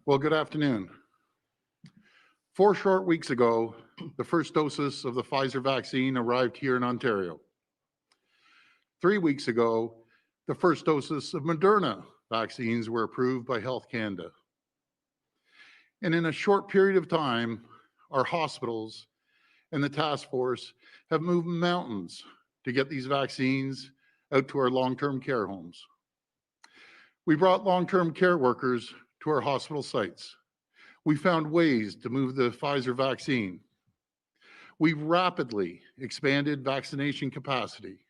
Well, good afternoon. 4 short weeks ago, the first doses of the Pfizer vaccine arrived here in Ontario. 3 weeks ago, the first doses of Moderna vaccines were approved by Health Canada. And in a short period of time, our hospitals and the task force have moved mountains to get these vaccines out to our long-term care homes. We brought long-term care workers to our hospital sites. We found ways to move the Pfizer vaccine. We rapidly expanded vaccination capacity,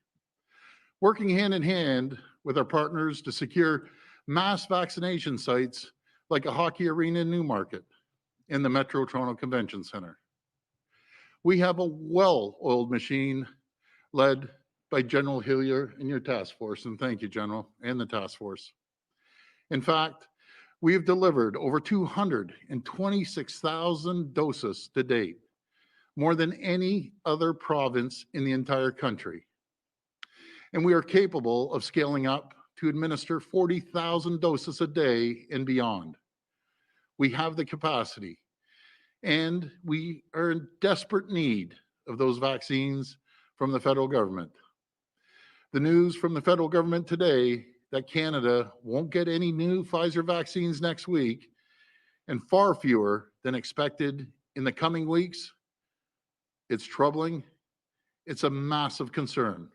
working hand in hand with our partners to secure mass vaccination sites like a hockey arena in Newmarket and the Metro Toronto Convention Centre. We have a well-oiled machine led by General Hillier and your task force, and thank you, General, and the task force. In fact, we have delivered over 226,000 doses to date, more than any other province in the entire country. And we are capable of scaling up to administer 40,000 doses a day and beyond. We have the capacity, and we are in desperate need of those vaccines from the federal government. The news from the federal government today that Canada won't get any new Pfizer vaccines next week, and far fewer than expected in the coming weeks, it's troubling. It's a massive concern.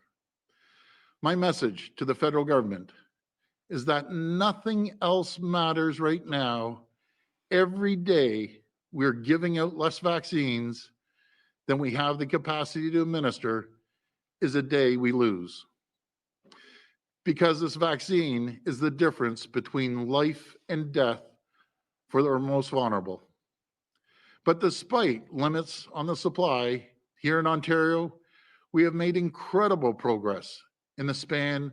My message to the federal government is that nothing else matters right now. Every day we're giving out less vaccines than we have the capacity to administer is a day we lose. Because this vaccine is the difference between life and death for our most vulnerable. But despite limits on the supply here in Ontario, we have made incredible progress in the span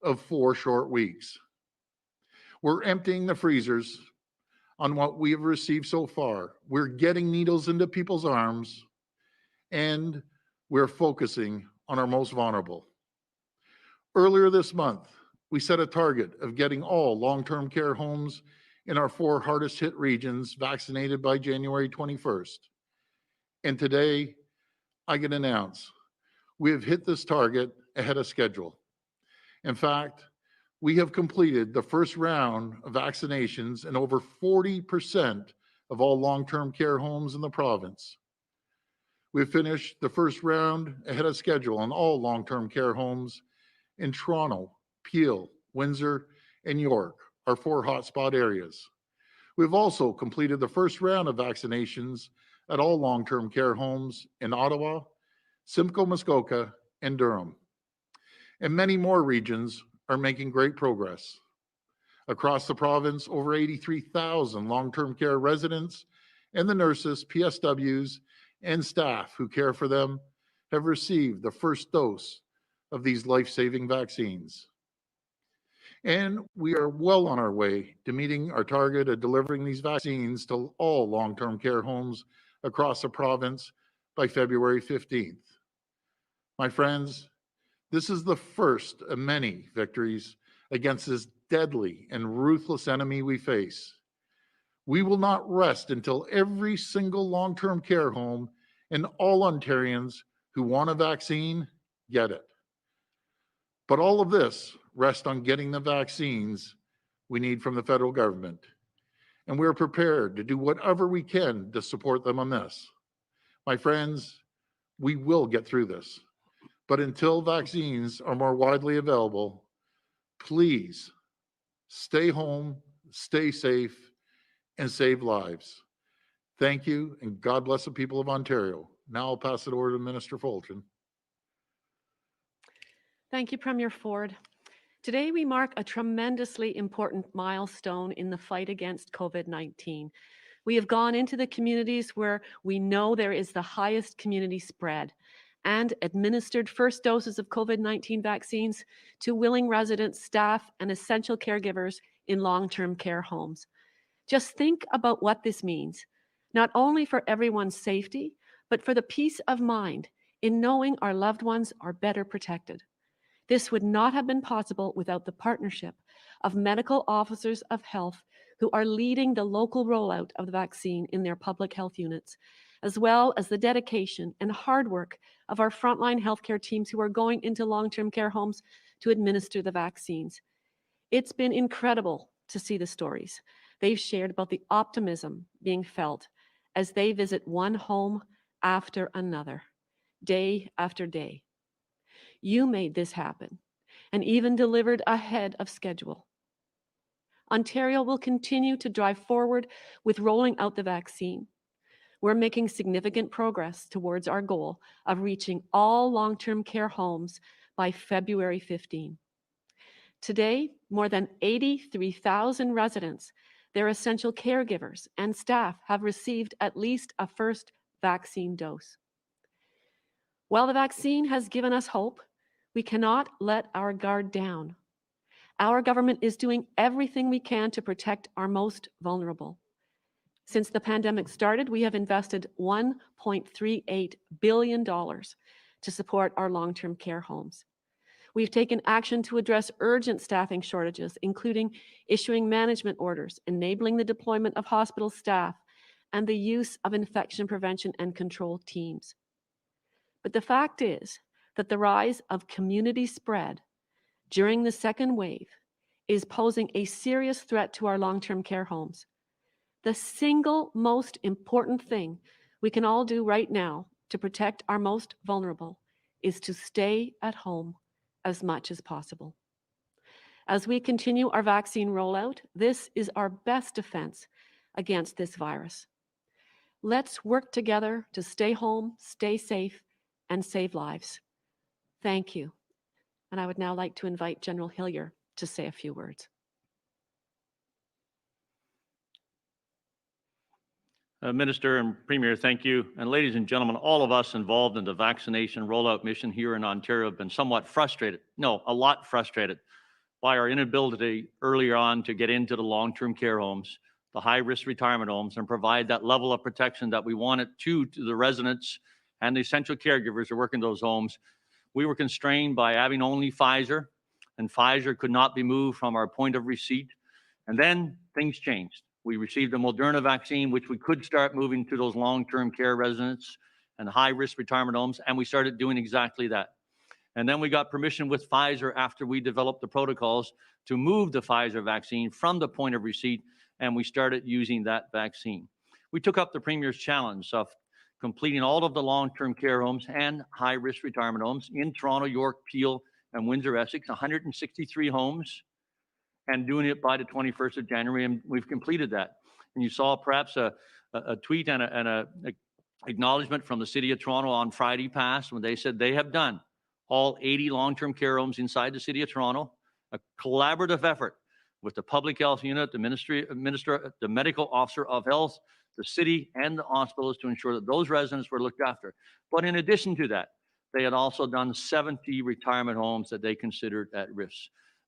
of 4 short weeks. We're emptying the freezers on what we have received so far. We're getting needles into people's arms, and we're focusing on our most vulnerable. Earlier this month, we set a target of getting all long-term care homes in our 4 hardest hit regions vaccinated by January 21st. And today, I can announce we have hit this target ahead of schedule. In fact, we have completed the first round of vaccinations in over 40% of all long-term care homes in the province. We've finished the first round ahead of schedule on all long-term care homes in Toronto, Peel, Windsor, and York, our 4 hotspot areas. We've also completed the first round of vaccinations at all long-term care homes in Ottawa, Simcoe, Muskoka, and Durham. And many more regions are making great progress. Across the province, over 83,000 long-term care residents and the nurses, PSWs, and staff who care for them have received the first dose of these life-saving vaccines. And we are well on our way to meeting our target of delivering these vaccines to all long-term care homes across the province by February 15th. My friends, this is the first of many victories against this deadly and ruthless enemy we face. We will not rest until every single long-term care home and all Ontarians who want a vaccine get it. But all of this rests on getting the vaccines we need from the federal government. And we're prepared to do whatever we can to support them on this. My friends, we will get through this. But until vaccines are more widely available, please stay home, stay safe, and save lives. Thank you, and God bless the people of Ontario. Now I'll pass it over to Minister Fullerton. Thank you, Premier Ford. Today we mark a tremendously important milestone in the fight against COVID-19. We have gone into the communities where we know there is the highest community spread and administered first doses of COVID-19 vaccines to willing residents, staff, and essential caregivers in long-term care homes. Just think about what this means, not only for everyone's safety, but for the peace of mind in knowing our loved ones are better protected. This would not have been possible without the partnership of medical officers of health who are leading the local rollout of the vaccine in their public health units, as well as the dedication and hard work of our frontline healthcare teams who are going into long-term care homes to administer the vaccines. It's been incredible to see the stories they've shared about the optimism being felt as they visit one home after another, day after day. You made this happen and even delivered ahead of schedule. Ontario will continue to drive forward with rolling out the vaccine. We're making significant progress towards our goal of reaching all long-term care homes by February 15. Today, more than 83,000 residents, their essential caregivers, and staff have received at least a first vaccine dose. While the vaccine has given us hope, we cannot let our guard down. Our government is doing everything we can to protect our most vulnerable. Since the pandemic started, we have invested $1.38 billion to support our long-term care homes. We've taken action to address urgent staffing shortages, including issuing management orders, enabling the deployment of hospital staff, and the use of infection prevention and control teams. But the fact is that the rise of community spread during the second wave is posing a serious threat to our long-term care homes. The single most important thing we can all do right now to protect our most vulnerable is to stay at home as much as possible. As we continue our vaccine rollout, this is our best defense against this virus. Let's work together to stay home, stay safe, and save lives. Thank you. And I would now like to invite General Hillier to say a few words. Minister and Premier, thank you. And ladies and gentlemen, all of us involved in the vaccination rollout mission here in Ontario have been somewhat frustrated, no, a lot frustrated by our inability earlier on to get into the long-term care homes, the high-risk retirement homes, and provide that level of protection that we wanted to the residents and the essential caregivers who work in those homes. We were constrained by having only Pfizer, and Pfizer could not be moved from our point of receipt. And then things changed. We received a Moderna vaccine, which we could start moving to those long-term care residents and high-risk retirement homes, and we started doing exactly that. And then we got permission with Pfizer after we developed the protocols to move the Pfizer vaccine from the point of receipt, and we started using that vaccine. We took up the Premier's challenge of completing all of the long-term care homes and high-risk retirement homes in Toronto, York, Peel, and Windsor, Essex, 163 homes, and doing it by the 21st of January, and we've completed that. And you saw perhaps a tweet and a acknowledgement from the City of Toronto on Friday past when they said they have done all 80 long-term care homes inside the City of Toronto, a collaborative effort with the Public Health Unit, the Medical Officer of Health, the City, and the hospitals to ensure that those residents were looked after. But in addition to that, they had also done 70 retirement homes that they considered at risk.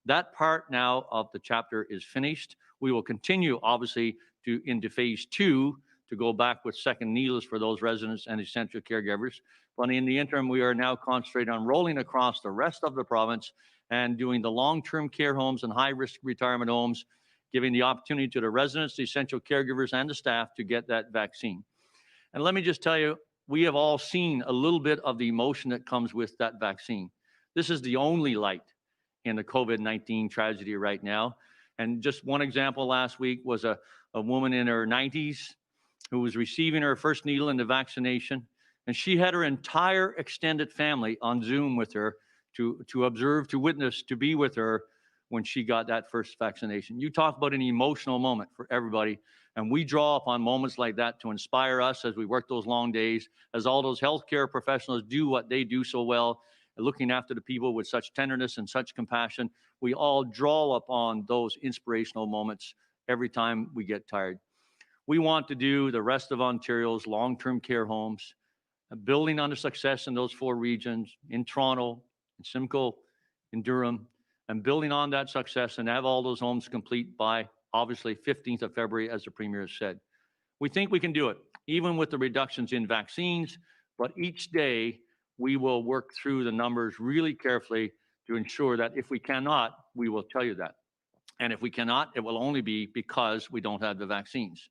That part now of the chapter is finished. We will continue, obviously, into phase 2 to go back with second needles for those residents and essential caregivers. But in the interim, we are now concentrating on rolling across the rest of the province and doing the long-term care homes and high-risk retirement homes, giving the opportunity to the residents, the essential caregivers, and the staff to get that vaccine. And let me just tell you, we have all seen a little bit of the emotion that comes with that vaccine. This is the only light in the COVID-19 tragedy right now. And just one example last week was a woman in her 90s who was receiving her first needle in the vaccination. And she had her entire extended family on Zoom with her to observe, to witness, to be with her when she got that first vaccination. You talk about an emotional moment for everybody. And we draw upon moments like that to inspire us as we work those long days, as all those healthcare professionals do what they do so well, looking after the people with such tenderness and such compassion. We all draw upon those inspirational moments every time we get tired. We want to do the rest of Ontario's long-term care homes, building on the success in those 4 regions, in Toronto, in Simcoe, in Durham, and building on that success and have all those homes complete by, obviously, 15th of February, as the Premier has said. We think we can do it, even with the reductions in vaccines, but each day, we will work through the numbers really carefully to ensure that if we cannot, we will tell you that. And if we cannot, it will only be because we don't have the vaccines.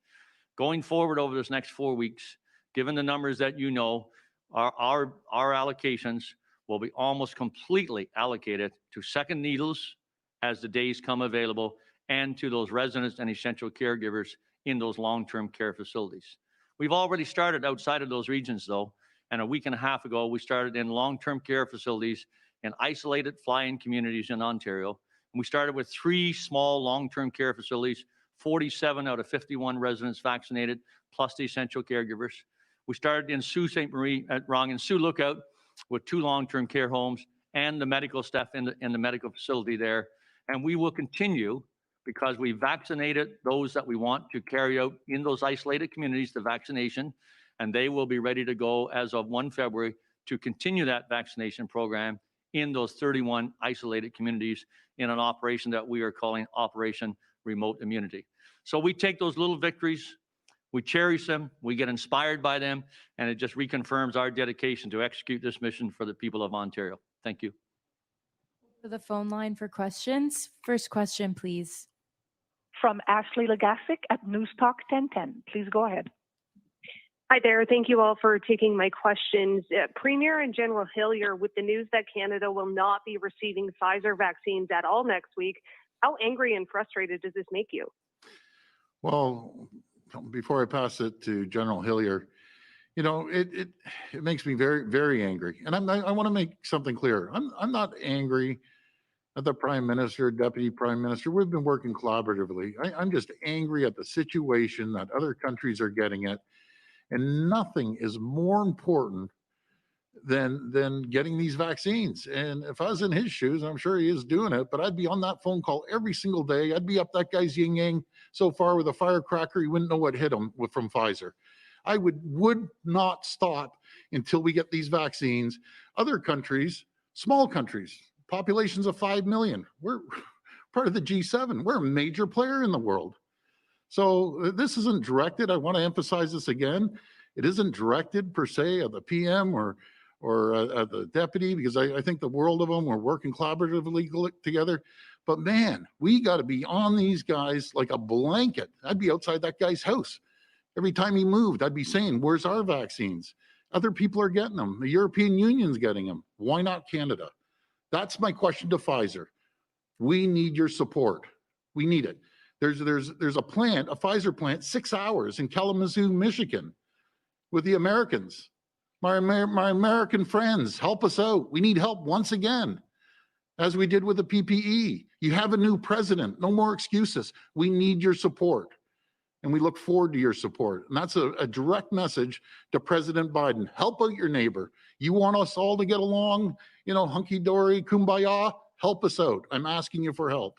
Going forward over this next 4 weeks, given the numbers that you know, our allocations will be almost completely allocated to second needles as the days come available and to those residents and essential caregivers in those long-term care facilities. We've already started outside of those regions though, and a week and a half ago, we started in long-term care facilities in isolated fly-in communities in Ontario. And we started with 3 small long-term care facilities, 47 out of 51 residents vaccinated, plus the essential caregivers. We started in Sault Ste. Marie, in Sioux Lookout with 2 long-term care homes and the medical staff in the medical facility there. And we will continue because we vaccinated those that we want to carry out in those isolated communities, the vaccination, and they will be ready to go as of 1 February to continue that vaccination program in those 31 isolated communities in an operation that we are calling Operation Remote Immunity. So we take those little victories, we cherish them, we get inspired by them, and it just reconfirms our dedication to execute this mission for the people of Ontario. Thank you. To the phone line for questions. First question, please. From Ashley Legasic at Newstalk 1010. Please go ahead. Hi there. Thank you all for taking my questions. Premier and General Hillier, with the news that Canada will not be receiving Pfizer vaccines at all next week, how angry and frustrated does this make you? Well, before I pass it to General Hillier, you know, it makes me very, very angry. And I want to make something clear. I'm not angry at the Prime Minister, Deputy Prime Minister. We've been working collaboratively. I'm just angry at the situation that other countries are getting at. And nothing is more important than getting these vaccines. And if I was in his shoes, I'm sure he is doing it, but I'd be on that phone call every single day. I'd be up that guy's yin yang so far with a firecracker, he wouldn't know what hit him from Pfizer. I would not stop until we get these vaccines. Other countries, small countries, populations of 5 million, we're part of the G7. We're a major player in the world. So this isn't directed, I want to emphasize this again, it isn't directed per se at the PM or at the deputy, because I think the world of them, we're working collaboratively together. But man, we got to be on these guys like a blanket. I'd be outside that guy's house. Every time he moved, I'd be saying, where's our vaccines? Other people are getting them. The European Union's getting them. Why not Canada? That's my question to Pfizer. We need your support. We need it. There's a plant, a Pfizer plant, 6 hours in Kalamazoo, Michigan, with the Americans. My American friends, help us out. We need help once again, as we did with the PPE. You have a new president, no more excuses. We need your support, and we look forward to your support. And that's a direct message to President Biden. Help out your neighbor. You want us all to get along, you know, hunky-dory, kumbaya? Help us out. I'm asking you for help.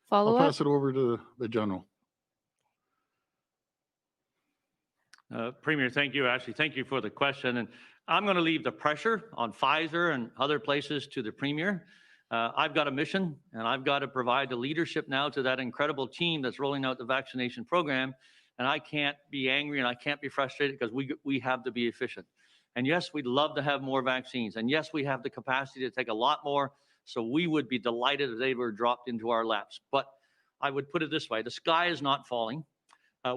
Follow I'll up. pass it over to the general. Premier, thank you, Ashley. Thank you for the question. And I'm going to leave the pressure on Pfizer and other places to the Premier. I've got a mission, and I've got to provide the leadership now to that incredible team that's rolling out the vaccination program. And I can't be angry and I can't be frustrated because we have to be efficient. And yes, we'd love to have more vaccines. And yes, we have the capacity to take a lot more. So we would be delighted if they were dropped into our laps. But I would put it this way, the sky is not falling.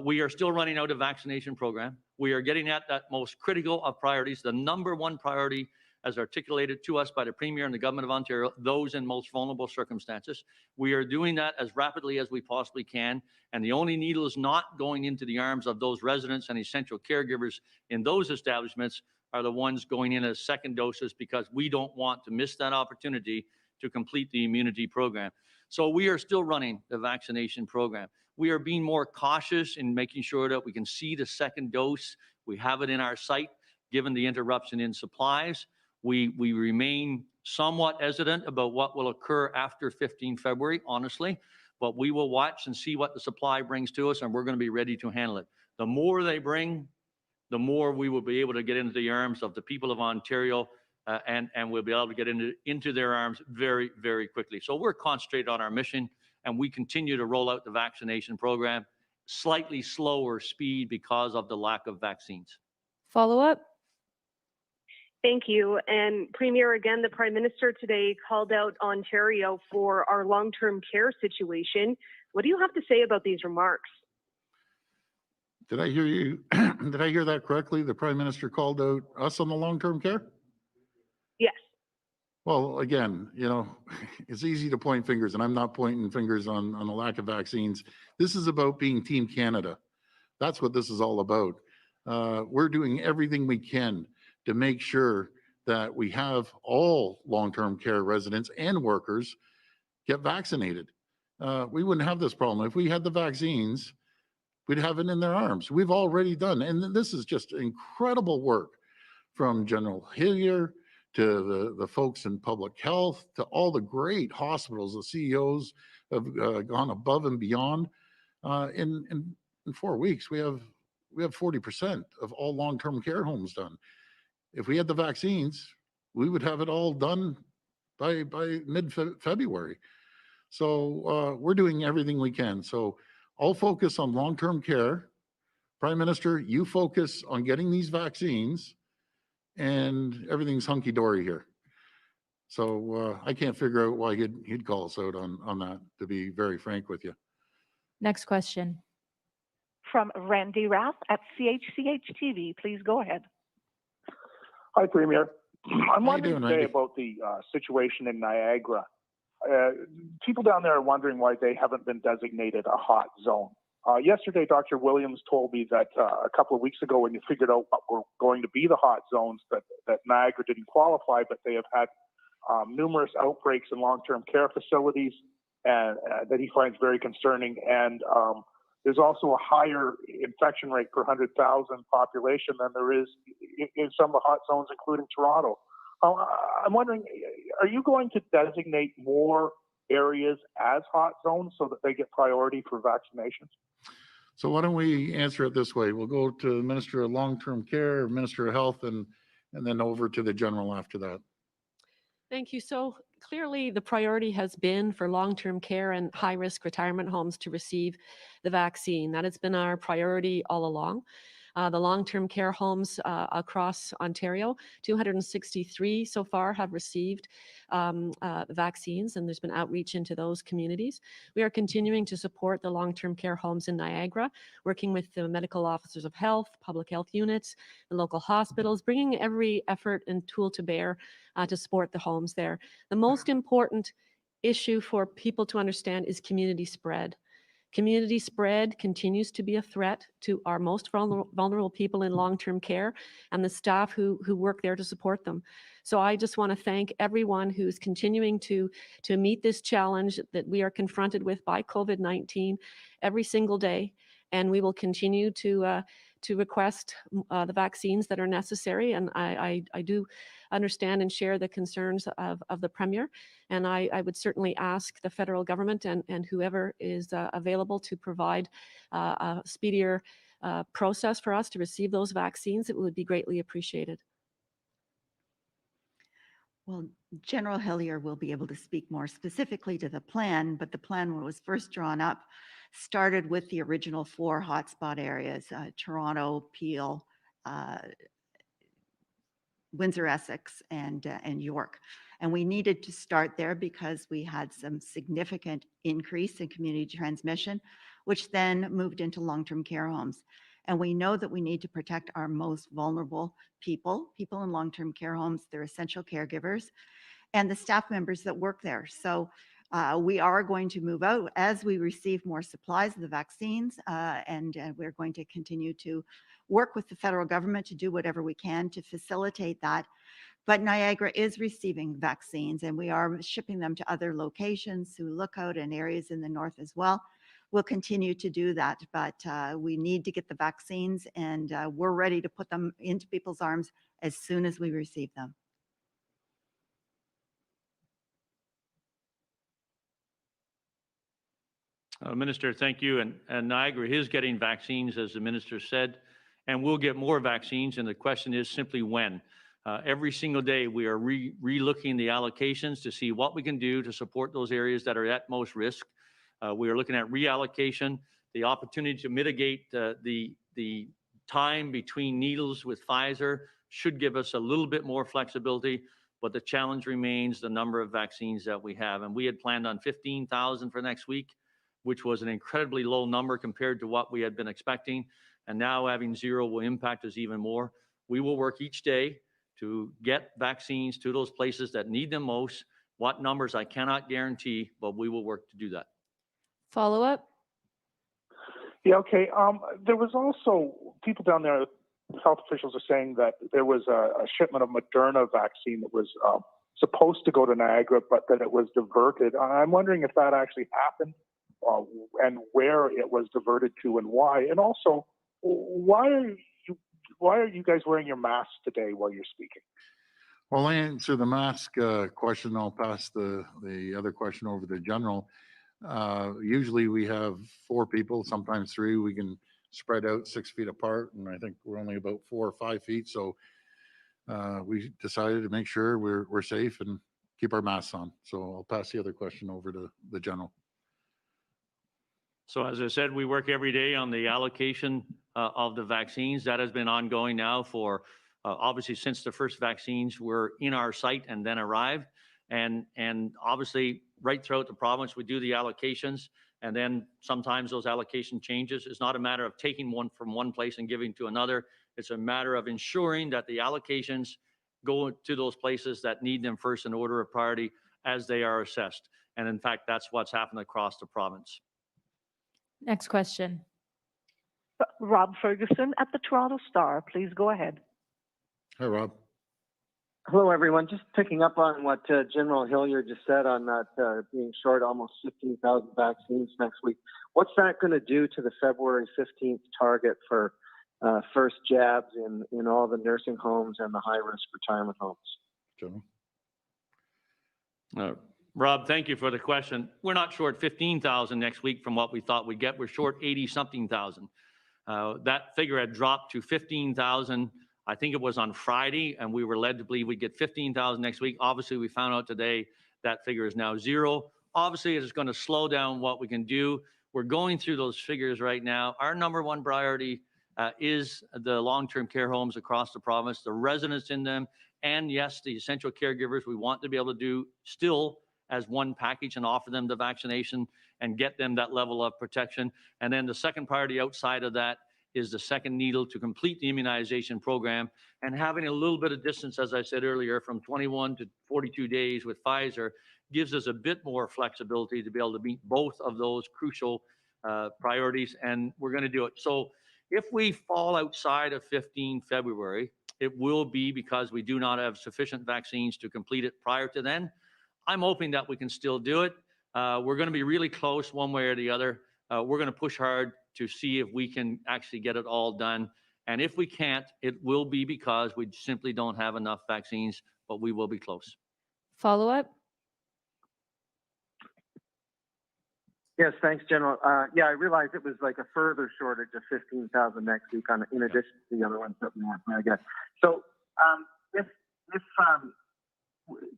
We are still running out a vaccination program. We are getting at that most critical of priorities, the #1 priority as articulated to us by the Premier and the Government of Ontario, those in most vulnerable circumstances. We are doing that as rapidly as we possibly can, and the only needle is not going into the arms of those residents and essential caregivers in those establishments are the ones going in as second doses, because we don't want to miss that opportunity to complete the immunity program. So we are still running the vaccination program. We are being more cautious in making sure that we can see the second dose. We have it in our sight, given the interruption in supplies. We remain somewhat hesitant about what will occur after 15 February, honestly, but we will watch and see what the supply brings to us, and we're going to be ready to handle it. The more they bring, the more we will be able to get into the arms of the people of Ontario, and we'll be able to get into their arms very, very quickly. So we're concentrated on our mission, and we continue to roll out the vaccination program, slightly slower speed because of the lack of vaccines. Follow up. Thank you. And Premier, again, the Prime Minister today called out Ontario for our long-term care situation. What do you have to say about these remarks? Did I hear you? Did I hear that correctly? The Prime Minister called out us on the long-term care? Yes. Well, again, it's easy to point fingers, and I'm not pointing fingers on the lack of vaccines. This is about being Team Canada. That's what this is all about. We're doing everything we can to make sure that we have all long-term care residents and workers get vaccinated. We wouldn't have this problem. If we had the vaccines, we'd have it in their arms. We've already done, and this is just incredible work from General Hillier to the folks in public health, to all the great hospitals. The CEOs have gone above and beyond. In 4 weeks, we have 40% of all long-term care homes done. If we had the vaccines, we would have it all done by mid-February. So we're doing everything we can. So I'll focus on long-term care. Prime Minister, you focus on getting these vaccines, and everything's hunky-dory here. So I can't figure out why he'd call us out on that, to be very frank with you. Next question. From Randy Rath at CHCH-TV, please go ahead. Hi, Premier. I'm you wondering doing, today Randy? about the situation in Niagara. People down there are wondering why they haven't been designated a hot zone. Yesterday, Dr. Williams told me that a couple of weeks ago, when you figured out what were going to be the hot zones, that Niagara didn't qualify, but they have had numerous outbreaks in long-term care facilities, and that he finds very concerning. And there's also a higher infection rate per 100,000 population than there is in some of the hot zones, including Toronto. I'm wondering, are you going to designate more areas as hot zones so that they get priority for vaccinations? So why don't we answer it this way? We'll go to the Minister of Long-Term Care, Minister of Health, and then over to the General after that. Thank you. So clearly the priority has been for long-term care and high-risk retirement homes to receive the vaccine. That has been our priority all along. The long-term care homes across Ontario, 263 so far have received vaccines, and there's been outreach into those communities. We are continuing to support the long-term care homes in Niagara, working with the medical officers of health, public health units, the local hospitals, bringing every effort and tool to bear to support the homes there. The most important issue for people to understand is community spread. Community spread continues to be a threat to our most vulnerable people in long-term care and the staff who work there to support them. So I just want to thank everyone who's continuing to meet this challenge that we are confronted with by COVID-19 every single day. And we will continue to request the vaccines that are necessary. And I do understand and share the concerns of the Premier. And I would certainly ask the federal government and whoever is available to provide a speedier process for us to receive those vaccines. It would be greatly appreciated. Well, General Hillier will be able to speak more specifically to the plan, but the plan, when it was first drawn up, started with the original 4 hotspot areas, Toronto, Peel, Windsor, Essex, and York. And we needed to start there because we had some significant increase in community transmission, which then moved into long-term care homes. And we know that we need to protect our most vulnerable people in long-term care homes, they're essential caregivers, and the staff members that work there. So we are going to move out as we receive more supplies of the vaccines, and we're going to continue to work with the federal government to do whatever we can to facilitate that. But Niagara is receiving vaccines, and we are shipping them to other locations, through Lookout and areas in the north as well. We'll continue to do that, but we need to get the vaccines, and we're ready to put them into people's arms as soon as we receive them. Minister, thank you. And Niagara is getting vaccines, as the minister said, and we'll get more vaccines. And the question is simply when. Every single day, we are re-looking the allocations to see what we can do to support those areas that are at most risk. We are looking at reallocation, the opportunity to mitigate the time between needles with Pfizer should give us a little bit more flexibility, but the challenge remains the number of vaccines that we have. And we had planned on 15,000 for next week, which was an incredibly low number compared to what we had been expecting. And now having 0 will impact us even more. We will work each day to get vaccines to those places that need them most. What numbers I cannot guarantee, but we will work to do that. Follow up? Yeah, okay. There was also people down there, health officials are saying that there was a shipment of Moderna vaccine that was supposed to go to Niagara, but that it was diverted. I'm wondering if that actually happened and where it was diverted to and why. And also, why are you guys wearing your masks today while you're speaking? Well, I answer the mask question. I'll pass the other question over to General. Usually we have 4 people, sometimes 3. We can spread out 6 feet apart, and I think we're only about 4 or 5 feet. So we decided to make sure we're safe and keep our masks on. So I'll pass the other question over to the General. So as I said, we work every day on the allocation of the vaccines. That has been ongoing now for obviously since the first vaccines were in our site and then arrived. And obviously right throughout the province, we do the allocations, and then sometimes those allocation changes. It's not a matter of taking one from one place and giving to another. It's a matter of ensuring that the allocations go to those places that need them first in order of priority as they are assessed. And in fact, that's what's happened across the province. Next question. Rob Ferguson at the Toronto Star. Please go ahead. Hi, Rob. Hello, everyone. Just picking up on what General Hillier just said on that being short almost 15,000 vaccines next week. What's that going to do to the February 15th target for first jabs in all the nursing homes and the high-risk retirement homes? General. Rob, thank you for the question. We're not short 15,000 next week from what we thought we'd get. We're short 80-something thousand. That figure had dropped to 15,000. I think it was on Friday, and we were led to believe we'd get 15,000 next week. Obviously, we found out today that figure is now 0. Obviously, it is going to slow down what we can do. We're going through those figures right now. Our number one priority is the long-term care homes across the province, the residents in them, and yes, the essential caregivers. We want to be able to do still as one package and offer them the vaccination and get them that level of protection. And then the second priority outside of that is the second needle to complete the immunization program, and having a little bit of distance, as I said earlier, from 21 to 42 days with Pfizer gives us a bit more flexibility to be able to meet both of those crucial priorities, and we're going to do it. So if we fall outside of 15 February, it will be because we do not have sufficient vaccines to complete it prior to then. I'm hoping that we can still do it. We're going to be really close one way or the other. We're going to push hard to see if we can actually get it all done. And if we can't, it will be because we simply don't have enough vaccines, but we will be close. Follow up? Yes, thanks, General. Yeah, I realized it was like a further shortage of 15,000 next week in addition to the other ones that we want, I guess. So if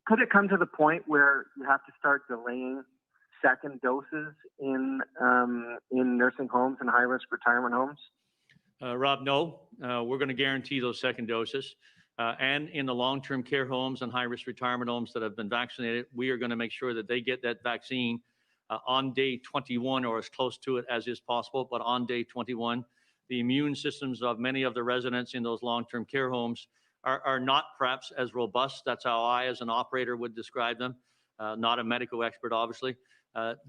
could it come to the point where you have to start delaying second doses in nursing homes and high-risk retirement homes? Rob, no. We're going to guarantee those second doses. And in the long-term care homes and high-risk retirement homes that have been vaccinated, we are going to make sure that they get that vaccine on day 21 or as close to it as is possible. But on day 21, the immune systems of many of the residents in those long-term care homes are not perhaps as robust. That's how I, as an operator, would describe them. Not a medical expert, obviously.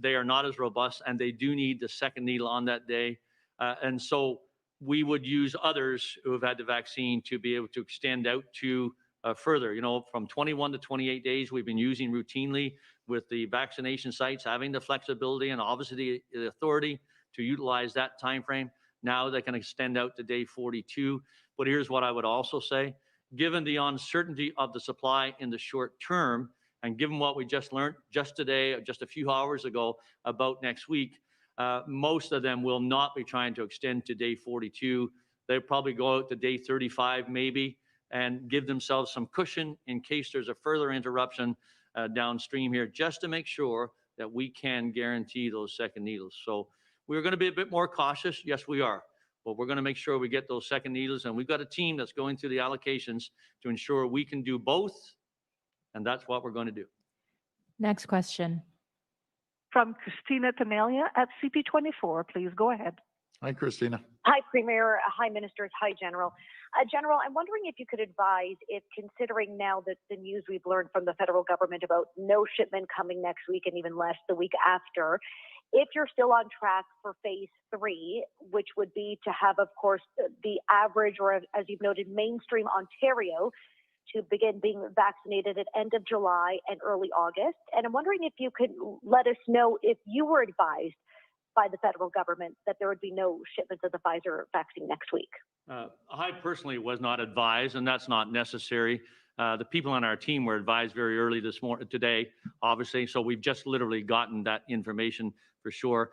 They are not as robust, and they do need the second needle on that day. And so we would use others who have had the vaccine to be able to extend out to further, from 21 to 28 days. We've been using routinely with the vaccination sites, having the flexibility and obviously the authority to utilize that time frame. Now they can extend out to day 42. But here's what I would also say. Given the uncertainty of the supply in the short term, and given what we just learned just today, just a few hours ago about next week, most of them will not be trying to extend to day 42. They'll probably go out to day 35 maybe and give themselves some cushion in case there's a further interruption downstream here, just to make sure that we can guarantee those second needles. So we're going to be a bit more cautious. Yes, we are. but we're going to make sure we get those second needles. And we've got a team that's going through the allocations to ensure we can do both. And that's what we're going to do. Next question. From Christine Elliott at CP24, please go ahead. Hi, Christina. Hi, Premier. Hi, Ministers. Hi, General. General, I'm wondering if you could advise if, considering now that the news we've learned from the federal government about no shipment coming next week and even less the week after, if you're still on track for phase 3, which would be to have, of course, the average, or as you've noted, mainstream Ontario to begin being vaccinated at end of July and early August. And I'm wondering if you could let us know if you were advised by the federal government that there would be no shipments of the Pfizer vaccine next week. I personally was not advised, and that's not necessary. The people on our team were advised very early today, obviously, so we've just literally gotten that information for sure.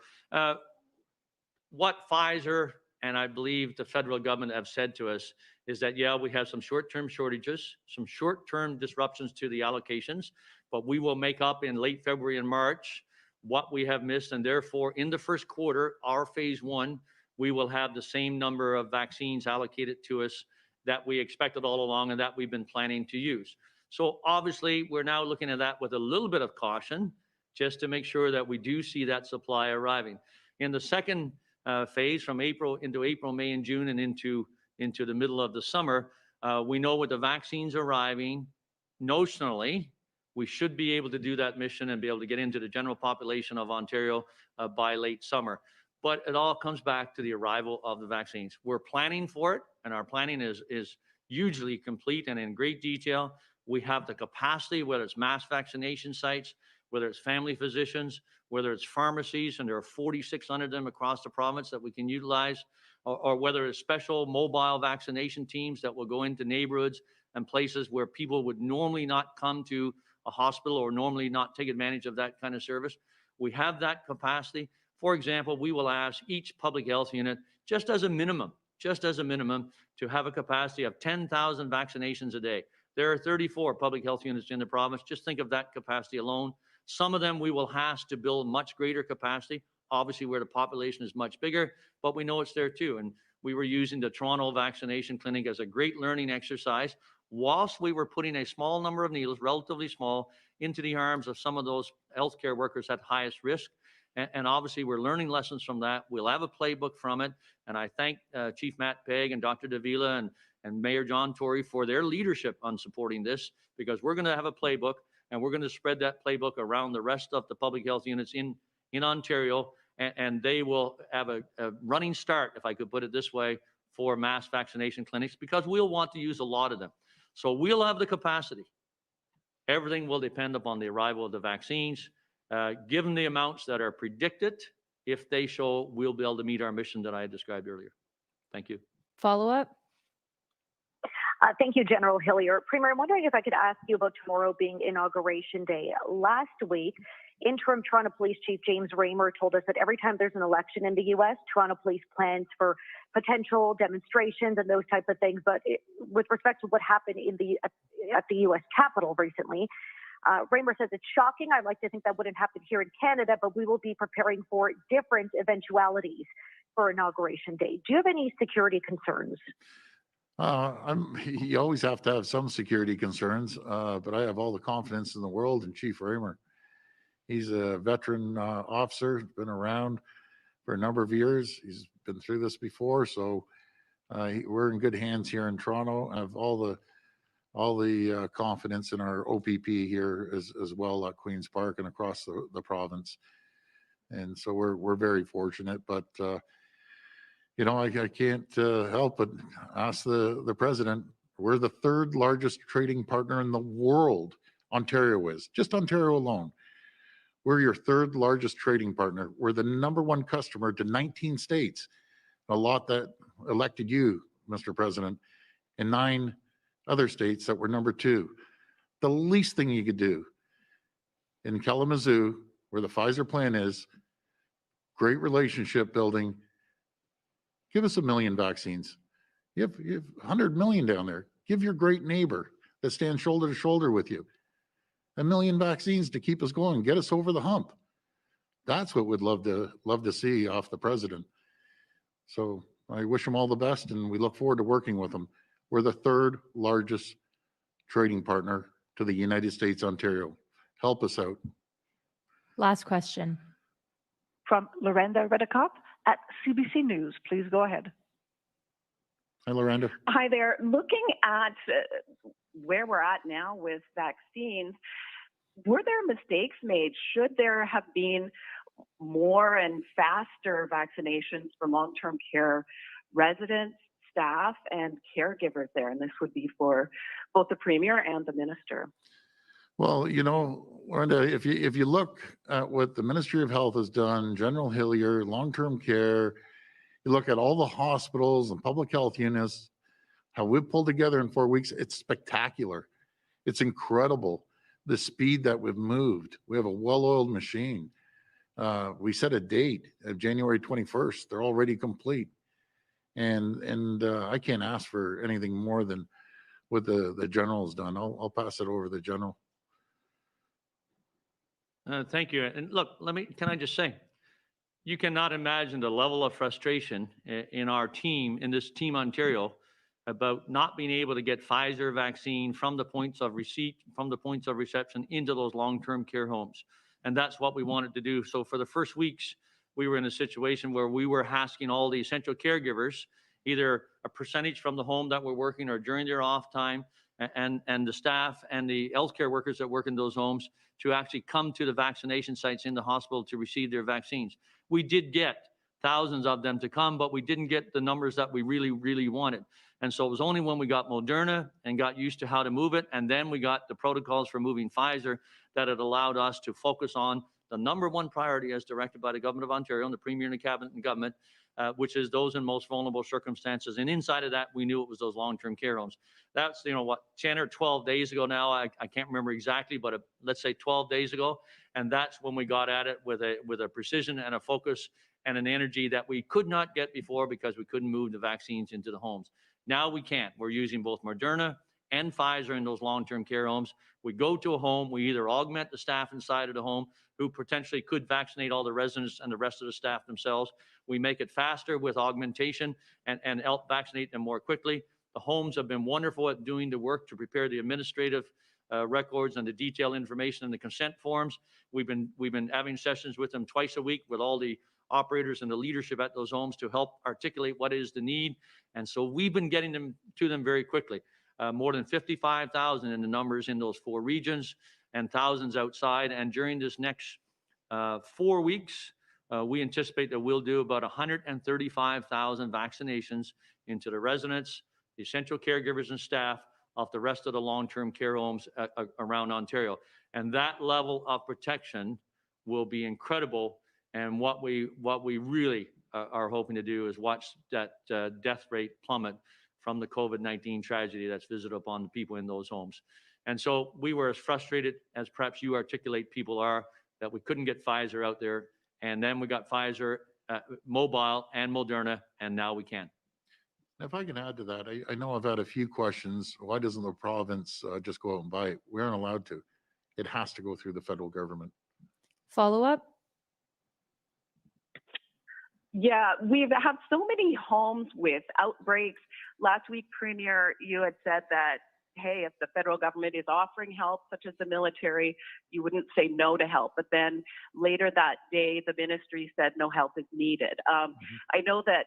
What Pfizer and I believe the federal government have said to us is that, yeah, we have some short-term shortages, some short-term disruptions to the allocations, but we will make up in late February and March what we have missed, and therefore in the first quarter, our phase 1, we will have the same number of vaccines allocated to us that we expected all along and that we've been planning to use. So obviously, we're now looking at that with a little bit of caution, just to make sure that we do see that supply arriving. In the second phase, from April, May, and June, and into the middle of the summer, we know with the vaccines arriving, notionally, we should be able to do that mission and be able to get into the general population of Ontario by late summer. But it all comes back to the arrival of the vaccines. We're planning for it, and our planning is hugely complete and in great detail. We have the capacity, whether it's mass vaccination sites, whether it's family physicians, whether it's pharmacies, and there are 4,600 of them across the province that we can utilize, or whether it's special mobile vaccination teams that will go into neighborhoods and places where people would normally not come to a hospital or normally not take advantage of that kind of service. We have that capacity. For example, we will ask each public health unit, just as a minimum, to have a capacity of 10,000 vaccinations a day. There are 34 public health units in the province. Just think of that capacity alone. Some of them we will ask to build much greater capacity, obviously where the population is much bigger, but we know it's there too. And we were using the Toronto vaccination clinic as a great learning exercise, whilst we were putting a small number of needles, relatively small, into the arms of some of those healthcare workers at highest risk. And obviously, we're learning lessons from that. We'll have a playbook from it. And I thank Chief Matt Pegg and Dr. Davila and Mayor John Tory for their leadership on supporting this, because we're going to have a playbook, and we're going to spread that playbook around the rest of the public health units in Ontario. And they will have a running start, if I could put it this way, for mass vaccination clinics, because we'll want to use a lot of them. So we'll have the capacity. Everything will depend upon the arrival of the vaccines. Given the amounts that are predicted, if they show, we'll be able to meet our mission that I described earlier. Thank you. Follow-up? Thank you, General Hillier. Premier, I'm wondering if I could ask you about tomorrow being Inauguration Day. Last week, Interim Toronto Police Chief James Raymer told us that every time there's an election in the U.S., Toronto Police plans for potential demonstrations and those types of things. But with respect to what happened at the U.S. Capitol recently, Raymer says it's shocking. I'd like to think that wouldn't happen here in Canada, but we will be preparing for different eventualities for Inauguration Day. Do you have any security concerns? You always have to have some security concerns, but I have all the confidence in the world in Chief Raymer. He's a veteran officer, been around for a number of years. He's been through this before, so we're in good hands here in Toronto. I have all the confidence in our OPP here as well at Queen's Park and across the province. And so we're very fortunate, but I can't help but ask the president. We're the third largest trading partner in the world. Ontario is, just Ontario alone. We're your third largest trading partner. We're the #1 customer to 19 states, a lot that elected you, Mr. President, and 9 other states that were #2. The least thing you could do in Kalamazoo, where the Pfizer plan is, great relationship building, give us 1 million vaccines. You have 100 million down there. Give your great neighbor that stands shoulder to shoulder with you 1 million vaccines to keep us going, get us over the hump. That's what we'd love to see off the president. So I wish them all the best, and we look forward to working with them. We're the third largest trading partner to the United States, Ontario. Help us out. Last question. From Lorenda Redekop at CBC News. Please go ahead. Hi, Lorenda. Hi there. Looking at where we're at now with vaccines, were there mistakes made? Should there have been more and faster vaccinations for long-term care residents, staff, and caregivers there? And this would be for both the Premier and the Minister. Well, you know, Lorenda, if you look at what the Ministry of Health has done, General Hillier, long-term care, you look at all the hospitals and public health units, how we've pulled together in 4 weeks, it's spectacular. It's incredible, the speed that we've moved. We have a well-oiled machine. We set a date of January 21st. They're already complete. And I can't ask for anything more than what the General has done. I'll pass it over to the General. Thank you. And look, can I just say, you cannot imagine the level of frustration in our team, in this Team Ontario, about not being able to get Pfizer vaccine from the points of receipt, from the points of reception into those long-term care homes. And that's what we wanted to do. So for the first weeks, we were in a situation where we were asking all the essential caregivers, either a percentage from the home that we're working or during their off time, and the staff and the healthcare workers that work in those homes to actually come to the vaccination sites in the hospital to receive their vaccines. We did get thousands of them to come, but we didn't get the numbers that we really, really wanted. And so it was only when we got Moderna and got used to how to move it, and then we got the protocols for moving Pfizer, that it allowed us to focus on the number one priority as directed by the Government of Ontario and the Premier and the Cabinet and Government, which is those in most vulnerable circumstances. And inside of that, we knew it was those long-term care homes. That's, 10 or 12 days ago now. I can't remember exactly, but let's say 12 days ago. And that's when we got at it with a precision and a focus and an energy that we could not get before because we couldn't move the vaccines into the homes. Now we can. We're using both Moderna and Pfizer in those long-term care homes. We go to a home, we either augment the staff inside of the home who potentially could vaccinate all the residents and the rest of the staff themselves. We make it faster with augmentation and help vaccinate them more quickly. The homes have been wonderful at doing the work to prepare the administrative records and the detailed information and the consent forms. We've been having sessions with them twice a week with all the operators and the leadership at those homes to help articulate what is the need. And so we've been getting them to them very quickly. More than 55,000 in the numbers in those 4 regions and thousands outside. And during this next 4 weeks, we anticipate that we'll do about 135,000 vaccinations into the residents, the essential caregivers and staff of the rest of the long-term care homes around Ontario. And that level of protection will be incredible. And what we really are hoping to do is watch that death rate plummet from the COVID-19 tragedy that's visited upon the people in those homes. And so we were as frustrated as perhaps you articulate people are that we couldn't get Pfizer out there. And then we got Pfizer mobile and Moderna, and now we can. If I can add to that, I know I've had a few questions. Why doesn't the province just go out and buy it? We aren't allowed to. It has to go through the federal government. Follow up? Yeah, we've had so many homes with outbreaks. Last week, Premier, you had said that, hey, if the federal government is offering help, such as the military, you wouldn't say no to help. But then later that day, the ministry said no help is needed. I know that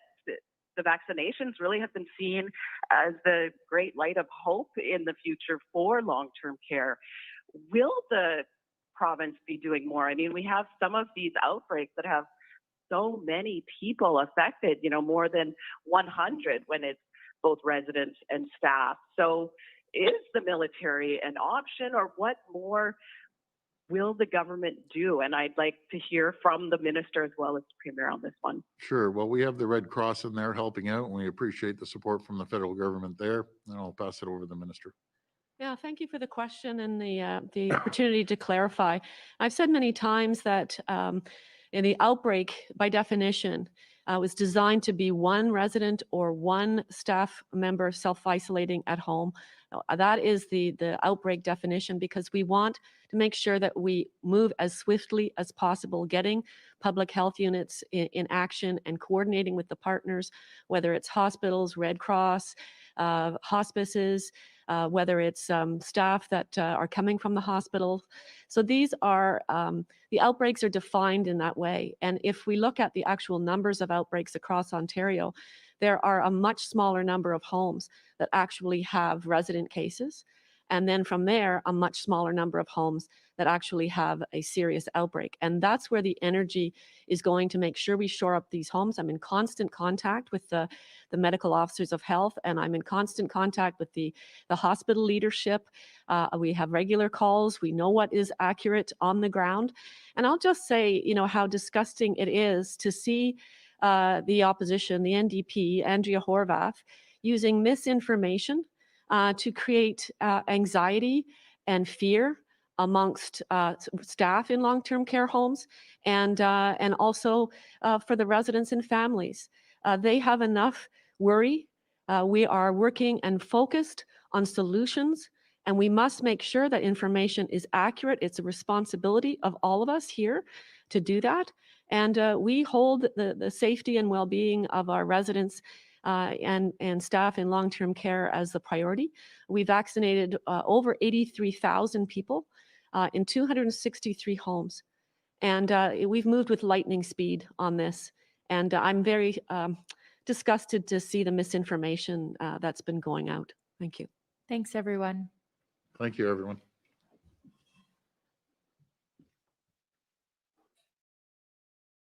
the vaccinations really have been seen as the great light of hope in the future for long-term care. Will the province be doing more? I mean, we have some of these outbreaks that have so many people affected, more than 100 when it's both residents and staff. So is the military an option, or what more will the government do? And I'd like to hear from the minister as well as the premier on this one. Sure. Well, we have the Red Cross in there helping out, and we appreciate the support from the federal government there. And I'll pass it over to the minister. Yeah, thank you for the question and the opportunity to clarify. I've said many times that in the outbreak, by definition, was designed to be one resident or one staff member self-isolating at home. That is the outbreak definition, because we want to make sure that we move as swiftly as possible, getting public health units in action and coordinating with the partners, whether it's hospitals, Red Cross, hospices, whether it's staff that are coming from the hospital. So these are, the outbreaks are defined in that way. And if we look at the actual numbers of outbreaks across Ontario, there are a much smaller number of homes that actually have resident cases. And then from there, a much smaller number of homes that actually have a serious outbreak. And that's where the energy is going to make sure we shore up these homes. I'm in constant contact with the medical officers of health, and I'm in constant contact with the hospital leadership. We have regular calls. We know what is accurate on the ground. And I'll just say, you know, how disgusting it is to see the opposition, the NDP, Andrea Horwath, using misinformation to create anxiety and fear amongst staff in long-term care homes, and also for the residents and families. They have enough worry. We are working and focused on solutions, and we must make sure that information is accurate. It's a responsibility of all of us here to do that. And we hold the safety and well-being of our residents and staff in long-term care as the priority. We vaccinated over 83,000 people in 263 homes. And we've moved with lightning speed on this. And I'm very disgusted to see the misinformation that's been going out. Thank you. Thanks, everyone. Thank you, everyone.